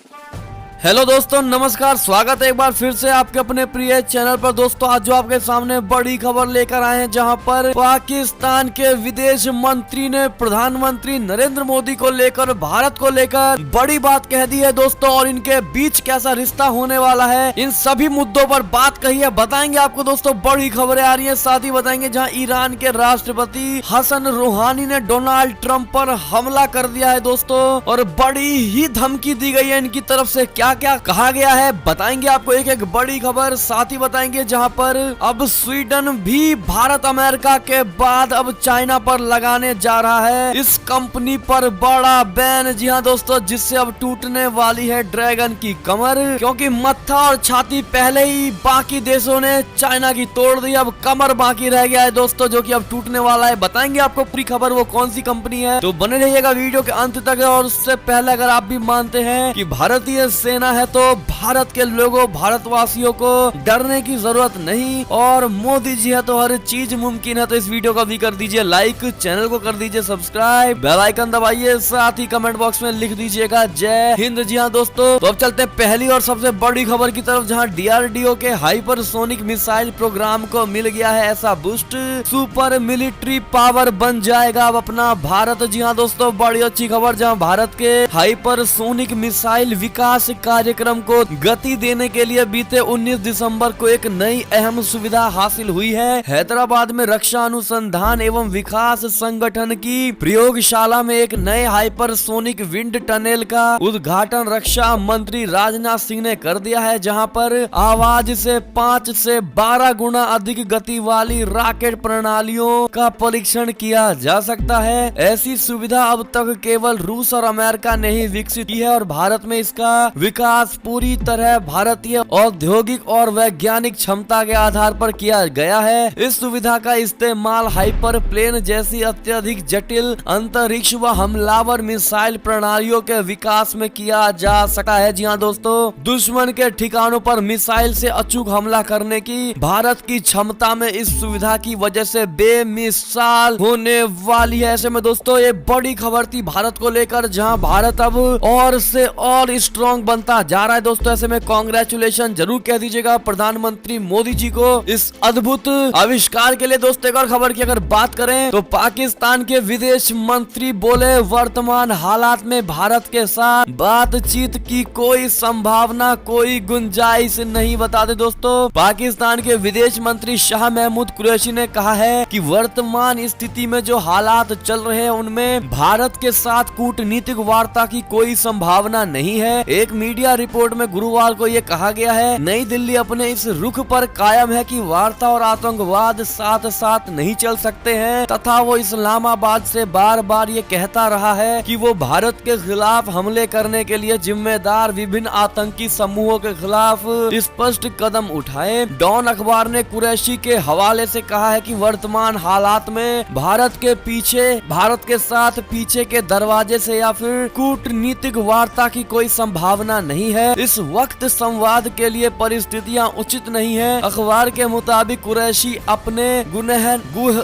Hello दोस्तों, नमस्कार। स्वागत है एक बार फिर से आपके अपने प्रिय चैनल पर। दोस्तों आज जो आपके सामने बड़ी खबर लेकर आए हैं, जहां पर पाकिस्तान के विदेश मंत्री ने प्रधानमंत्री नरेंद्र मोदी को लेकर, भारत को लेकर बड़ी बात कह दी है दोस्तों। और इनके बीच कैसा रिश्ता होने वाला है, इन सभी मुद्दों पर बात कही है, बताएंगे आपको दोस्तों। बड़ी खबरें आ रही है, साथ ही बताएंगे जहाँ ईरान के राष्ट्रपति हसन रूहानी ने डोनाल्ड ट्रंप पर हमला कर दिया है दोस्तों, और बड़ी ही धमकी दी गई है इनकी तरफ से। क्या क्या कहा गया है बताएंगे आपको, एक एक बड़ी खबर। साथ ही बताएंगे जहां पर अब स्वीडन भी भारत अमेरिका के बाद अब चाइना पर लगाने जा रहा है इस कंपनी पर बड़ा बैन। जी हां दोस्तों, जिससे अब टूटने वाली है ड्रैगन की कमर, क्योंकि मत्था और छाती पहले ही बाकी देशों ने चाइना की तोड़ दी, अब कमर बाकी रह गया है दोस्तों, जो कि अब टूटने वाला है। बताएंगे आपको पूरी खबर, वो कौन सी कंपनी है, तो बने रहिएगा वीडियो के अंत तक। और उससे पहले अगर आप भी मानते हैं कि भारतीय सेना है तो भारत के लोगों, भारतवासियों को डरने की जरूरत नहीं, और मोदी जी है तो हर चीज मुमकिन है। तो इस वीडियो को भी कर दीजिए लाइक, चैनल को कर दीजिए सब्सक्राइब, बेल आइकन दबाइए, साथ ही कमेंट बॉक्स में लिख दीजिएगा जय हिंद। जी हाँ दोस्तों, तो अब चलते हैं पहली और सबसे बड़ी खबर की तरफ, जहां डीआरडीओ के हाइपरसोनिक मिसाइल प्रोग्राम को मिल गया है ऐसा बूस्ट, सुपर मिलिट्री पावर बन जाएगा अब अपना भारत। जी हाँ दोस्तों, बड़ी अच्छी खबर, जहां भारत के हाइपरसोनिक मिसाइल विकास कार्यक्रम को गति देने के लिए बीते 19 दिसंबर को एक नई अहम सुविधा हासिल हुई है। हैदराबाद में रक्षा अनुसंधान एवं विकास संगठन की प्रयोगशाला में एक नए हाइपरसोनिक विंड टनल का उद्घाटन रक्षा मंत्री राजनाथ सिंह ने कर दिया है, जहां पर आवाज से 5 से 12 गुना अधिक गति वाली रॉकेट प्रणालियों का परीक्षण किया जा सकता है। ऐसी सुविधा अब तक केवल रूस और अमेरिका ने ही विकसित की है, और भारत में इसका विकास पूरी तरह भारतीय औद्योगिक और वैज्ञानिक क्षमता के आधार पर किया गया है। इस सुविधा का इस्तेमाल हाइपर प्लेन जैसी अत्यधिक जटिल अंतरिक्ष व हमलावर मिसाइल प्रणालियों के विकास में किया जा सकता है। जी हाँ दोस्तों, दुश्मन के ठिकानों पर मिसाइल से अचूक हमला करने की भारत की क्षमता में इस सुविधा की वजह से बेमिसाल होने वाली है। ऐसे में दोस्तों ये बड़ी खबर थी भारत को लेकर, जहां भारत अब और से और स्ट्रॉन्ग बनता जा रहा है दोस्तों। ऐसे में कांग्रेचुलेशन जरूर कह दीजिएगा प्रधानमंत्री मोदी जी को इस अद्भुत आविष्कार के लिए। दोस्तों एक और खबर की अगर बात करें तो पाकिस्तान के विदेश मंत्री बोले, वर्तमान हालात में भारत के साथ बातचीत की कोई संभावना, कोई गुंजाइश नहीं। बता दें दोस्तों, पाकिस्तान के विदेश मंत्री शाह महमूद कुरैशी ने कहा है कि वर्तमान स्थिति में जो हालात चल रहे हैं उनमें भारत के साथ कूटनीतिक वार्ता की कोई संभावना नहीं है। एक मीडिया रिपोर्ट में गुरुवार को ये कहा गया है, नई दिल्ली अपने इस रुख पर कायम है कि वार्ता और आतंकवाद साथ साथ नहीं चल सकते हैं, तथा वो इस्लामाबाद से बार बार ये कहता रहा है कि वो भारत के खिलाफ हमले करने के लिए जिम्मेदार विभिन्न आतंकी समूहों के खिलाफ स्पष्ट कदम उठाए। डॉन अखबार ने कुरैशी के हवाले से कहा है कि वर्तमान हालात में भारत के साथ पीछे के दरवाजे से या फिर कूटनीतिक वार्ता की कोई संभावना नहीं है। इस वक्त संवाद के लिए परिस्थितियां उचित नहीं है। अखबार के मुताबिक कुरैशी अपने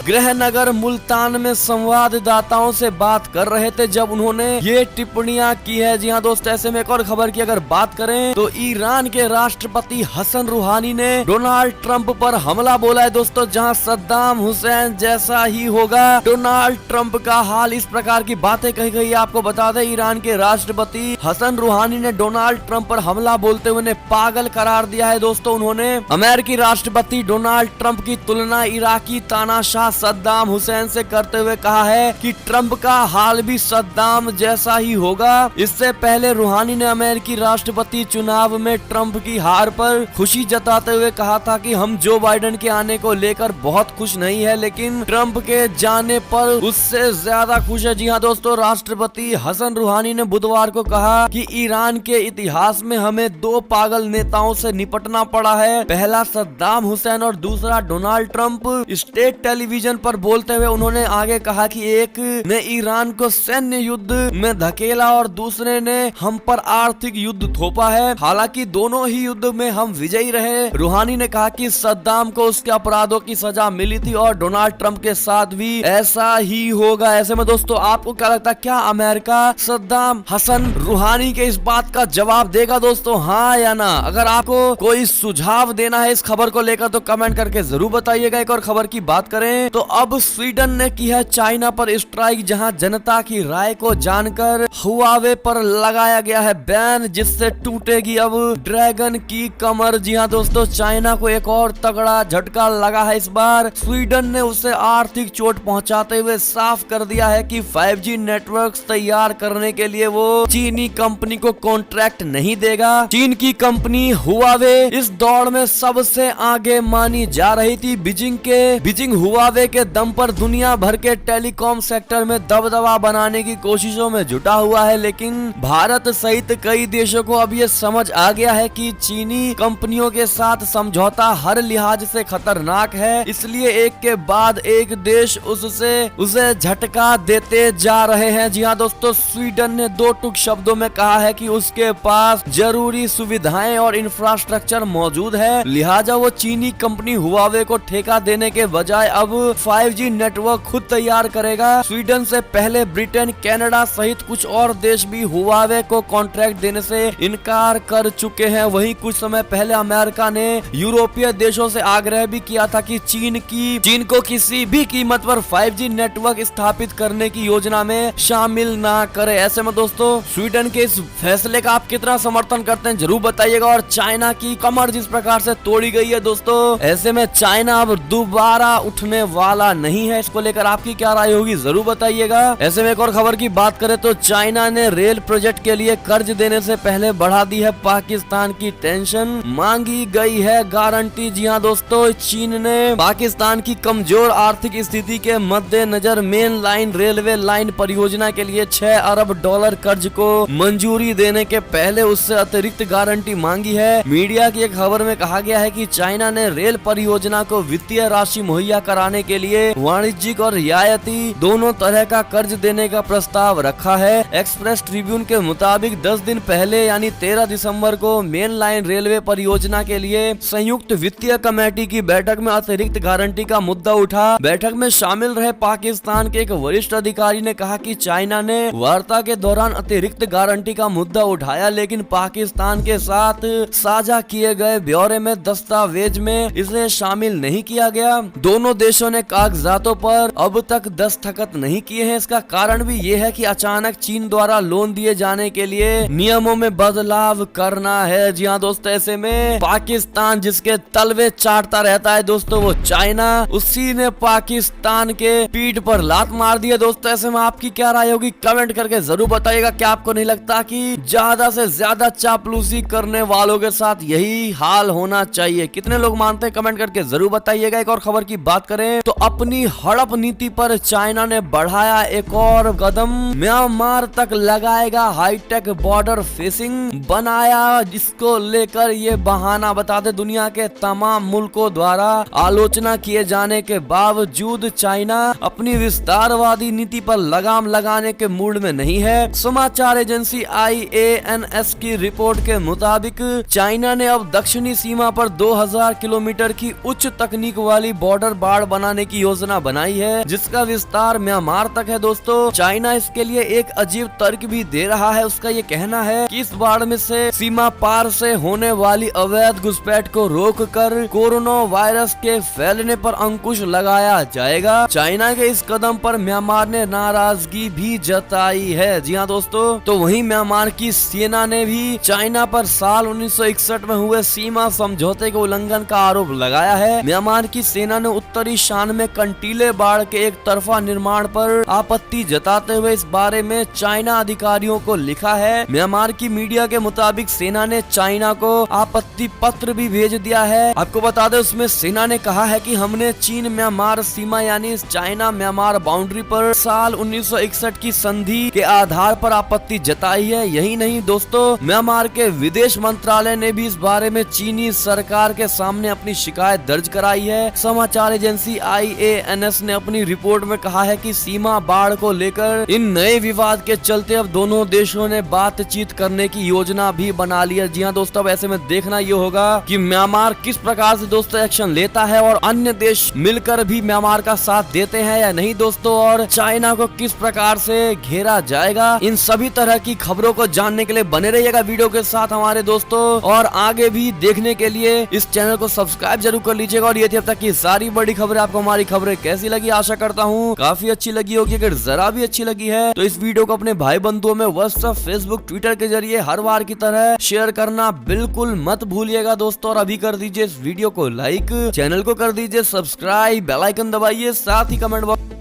गृहनगर मुल्तान में संवाददाताओं से बात कर रहे थे जब उन्होंने ये टिप्पणियां की है। जी हाँ दोस्तों, ऐसे में एक और खबर की अगर बात करें तो ईरान के राष्ट्रपति हसन रूहानी ने डोनाल्ड ट्रंप पर हमला बोला है दोस्तों, जहां सद्दाम हुसैन जैसा ही होगा डोनाल्ड ट्रंप का हाल। इस प्रकार की बातें कही गई। आपको बता दें, ईरान के राष्ट्रपति हसन रूहानी ने डोनाल्ड ट्रंप पर हमला बोलते हुए उन्हें पागल करार दिया है दोस्तों। उन्होंने अमेरिकी राष्ट्रपति डोनाल्ड ट्रंप की तुलना इराकी तानाशाह सद्दाम हुसैन से करते हुए कहा है कि ट्रंप का हाल भी सद्दाम जैसा ही होगा। इससे पहले रूहानी ने अमेरिकी राष्ट्रपति चुनाव में ट्रंप की हार पर खुशी जताते हुए कहा था कि हम जो बाइडेन के आने को लेकर बहुत खुश नहीं है, लेकिन ट्रंप के जाने पर उससे ज्यादा खुश है। जी हाँ दोस्तों, राष्ट्रपति हसन रूहानी ने बुधवार को कहा कि ईरान के इतिहास में हमें 2 पागल नेताओं से निपटना पड़ा है, पहला सद्दाम हुसैन और दूसरा डोनाल्ड ट्रंप। स्टेट टेलीविजन पर बोलते हुए उन्होंने आगे कहा कि एक ने ईरान को सैन्य युद्ध में धकेला और दूसरे ने हम पर आर्थिक युद्ध थोपा है। हालांकि दोनों ही युद्ध में हम विजयी रहे। रूहानी ने कहा कि सद्दाम को उसके अपराधों की सजा मिली थी और डोनाल्ड ट्रंप के साथ भी ऐसा ही होगा। ऐसे में दोस्तों आपको क्या लगता है, क्या अमेरिका सद्दाम हसन रूहानी के इस बात का जवाब जवाब देगा दोस्तों, हाँ या ना। अगर आपको कोई सुझाव देना है इस खबर को लेकर तो कमेंट करके जरूर बताइएगा। एक और खबर की बात करें तो अब स्वीडन ने की है चाइना पर स्ट्राइक, जहां जनता की राय को जानकर हुआवे पर लगाया गया है बैन, जिससे टूटेगी अब ड्रैगन की कमर। जी हाँ दोस्तों, चाइना को एक और तगड़ा झटका लगा है। इस बार स्वीडन ने उसे आर्थिक चोट पहुंचाते हुए साफ कर दिया है कि 5G नेटवर्क तैयार करने के लिए वो चीनी कंपनी को कॉन्ट्रैक्ट नहीं देगा। चीन की कंपनी हुआवे इस दौड़ में सबसे आगे मानी जा रही थी। बीजिंग हुआवे के दम पर दुनिया भर के टेलीकॉम सेक्टर में दबदबा बनाने की कोशिशों में जुटा हुआ है, लेकिन भारत सहित कई देशों को अब ये समझ आ गया है कि चीनी कंपनियों के साथ समझौता हर लिहाज से खतरनाक है, इसलिए एक के बाद एक देश उसे झटका देते जा रहे हैं। जी हाँ दोस्तों, स्वीडन ने दो टूक शब्दों में कहा है कि उसके पास जरूरी सुविधाएं और इंफ्रास्ट्रक्चर मौजूद है, लिहाजा वो चीनी कंपनी हुआवे को ठेका देने के बजाय अब 5G नेटवर्क खुद तैयार करेगा। स्वीडन से पहले ब्रिटेन, कनाडा सहित कुछ और देश भी हुआवे को कॉन्ट्रैक्ट देने से इनकार कर चुके हैं। वहीं कुछ समय पहले अमेरिका ने यूरोपीय देशों से आग्रह भी किया था कि चीन को किसी भी कीमत पर 5G नेटवर्क स्थापित करने की योजना में शामिल ना करे। ऐसे में दोस्तों, स्वीडन के इस फैसले का आप कितना समर्थन करते हैं जरूर बताइएगा। और चाइना की कमर जिस प्रकार से तोड़ी गई है दोस्तों, ऐसे में चाइना अब दोबारा उठने वाला नहीं है। इसको लेकर आपकी क्या राय होगी जरूर बताइएगा। ऐसे में एक और खबर की बात करें तो चाइना ने रेल प्रोजेक्ट के लिए कर्ज देने से पहले बढ़ा दी है पाकिस्तान की टेंशन, मांगी गई है गारंटी। जी हाँ दोस्तों, चीन ने पाकिस्तान की कमजोर आर्थिक स्थिति के मद्देनजर मेन लाइन रेलवे लाइन परियोजना के लिए $6 अरब कर्ज को मंजूरी देने के पहले उससे अतिरिक्त गारंटी मांगी है। मीडिया की एक खबर में कहा गया है कि चाइना ने रेल परियोजना को वित्तीय राशि मुहैया कराने के लिए वाणिज्यिक और रियायती दोनों तरह का कर्ज देने का प्रस्ताव रखा है। एक्सप्रेस ट्रिब्यून के मुताबिक 10 दिन पहले यानी 13 दिसंबर को मेन लाइन रेलवे परियोजना के लिए संयुक्त वित्तीय कमेटी की बैठक में अतिरिक्त गारंटी का मुद्दा उठा। बैठक में शामिल रहे पाकिस्तान के एक वरिष्ठ अधिकारी ने कहा कि चाइना ने वार्ता के दौरान अतिरिक्त गारंटी का मुद्दा उठाया, लेकिन पाकिस्तान के साथ साझा किए गए ब्यौरे में दस्तावेज में इसे शामिल नहीं किया गया। दोनों देशों ने कागजातों पर अब तक दस्तखत नहीं किए हैं। इसका कारण भी ये है कि अचानक चीन द्वारा लोन दिए जाने के लिए नियमों में बदलाव करना है। जी हाँ दोस्तों, ऐसे में पाकिस्तान जिसके तलवे चाटता रहता है दोस्तों, वो चाइना, उसी ने पाकिस्तान के पीठ पर लात मार दी है। दोस्तों, ऐसे में आपकी क्या राय होगी कमेंट करके जरूर बताइएगा। क्या आपको नहीं लगता कि ज्यादा से ज्यादा चापलूसी करने वालों के साथ यही हाल होना चाहिए? कितने लोग मानते हैं कमेंट करके जरूर बताइएगा। एक और खबर की बात करें तो अपनी हड़प नीति पर चाइना ने बढ़ाया एक और कदम, म्यांमार तक लगाएगा हाईटेक बॉर्डर फेंसिंग बनाया। जिसको लेकर ये बहाना बता दे, दुनिया के तमाम मुल्कों द्वारा आलोचना किए जाने के बावजूद चाइना अपनी विस्तारवादी नीति पर लगाम लगाने के मूड में नहीं है। समाचार एजेंसी IANS की रिपोर्ट के मुताबिक चाइना ने अब दक्षिणी सीमा पर 2000 किलोमीटर की उच्च तकनीक वाली बॉर्डर बाड़ बनाने की योजना बनाई है, जिसका विस्तार म्यांमार तक है। दोस्तों, चाइना इसके लिए एक अजीब तर्क भी दे रहा है। उसका ये कहना है कि इस बाड़ में से सीमा पार से होने वाली अवैध घुसपैठ को रोककर कोरोना वायरस के फैलने पर अंकुश लगाया जाएगा। चाइना के इस कदम पर म्यांमार ने नाराजगी भी जताई है। जी हाँ दोस्तों, तो वहीं म्यांमार की सेना ने भी चाइना पर साल 1961 में हुए सीमा समझौते के उल्लंघन का आरोप लगाया है। म्यांमार की सेना ने उत्तरी शान में कंटीले बाढ़ के एक तरफा निर्माण पर आपत्ति जताते हुए इस बारे में चाइना अधिकारियों को लिखा है। म्यांमार की मीडिया के मुताबिक सेना ने चाइना को आपत्ति पत्र भी भेज दिया है। आपको बता दें, उसमें सेना ने कहा है कि हमने चीन म्यांमार सीमा यानी चाइना म्यांमार बाउंड्री पर साल 1961 की संधि के आधार पर आपत्ति जताई है। यही नहीं दोस्तों, म्यांमार के विदेश मंत्रालय ने भी इस बारे में चीनी सरकार के सामने अपनी शिकायत दर्ज कराई है। समाचार एजेंसी IANS ने अपनी रिपोर्ट में कहा है कि सीमा बाढ़ को लेकर इन नए विवाद के चलते अब दोनों देशों ने बातचीत करने की योजना भी बना ली है। जी हाँ दोस्तों, अब ऐसे में देखना ये होगा कि म्यांमार किस प्रकार से दोस्तों एक्शन लेता है और अन्य देश मिलकर भी म्यांमार का साथ देते हैं या नहीं दोस्तों, और चाइना को किस प्रकार से घेरा जाएगा। इन सभी तरह की खबरों को जानने के लिए बने रहिएगा वीडियो के साथ हमारे दोस्तों, और आगे भी देखने के लिए इस चैनल को सब्सक्राइब जरूर कर लीजिएगा। और ये थी अब तक की सारी बड़ी खबरें। आपको हमारी खबरें कैसी लगी? आशा करता हूँ काफी अच्छी लगी होगी। अगर जरा भी अच्छी लगी है तो इस वीडियो को अपने भाई बंधुओं में व्हाट्सएप, फेसबुक, ट्विटर के जरिए हर बार की तरह शेयर करना बिल्कुल मत भूलिएगा दोस्तों। और अभी कर दीजिए इस वीडियो को लाइक, चैनल को कर दीजिए सब्सक्राइब, बेल आइकन दबाइए, साथ ही कमेंट बॉक्स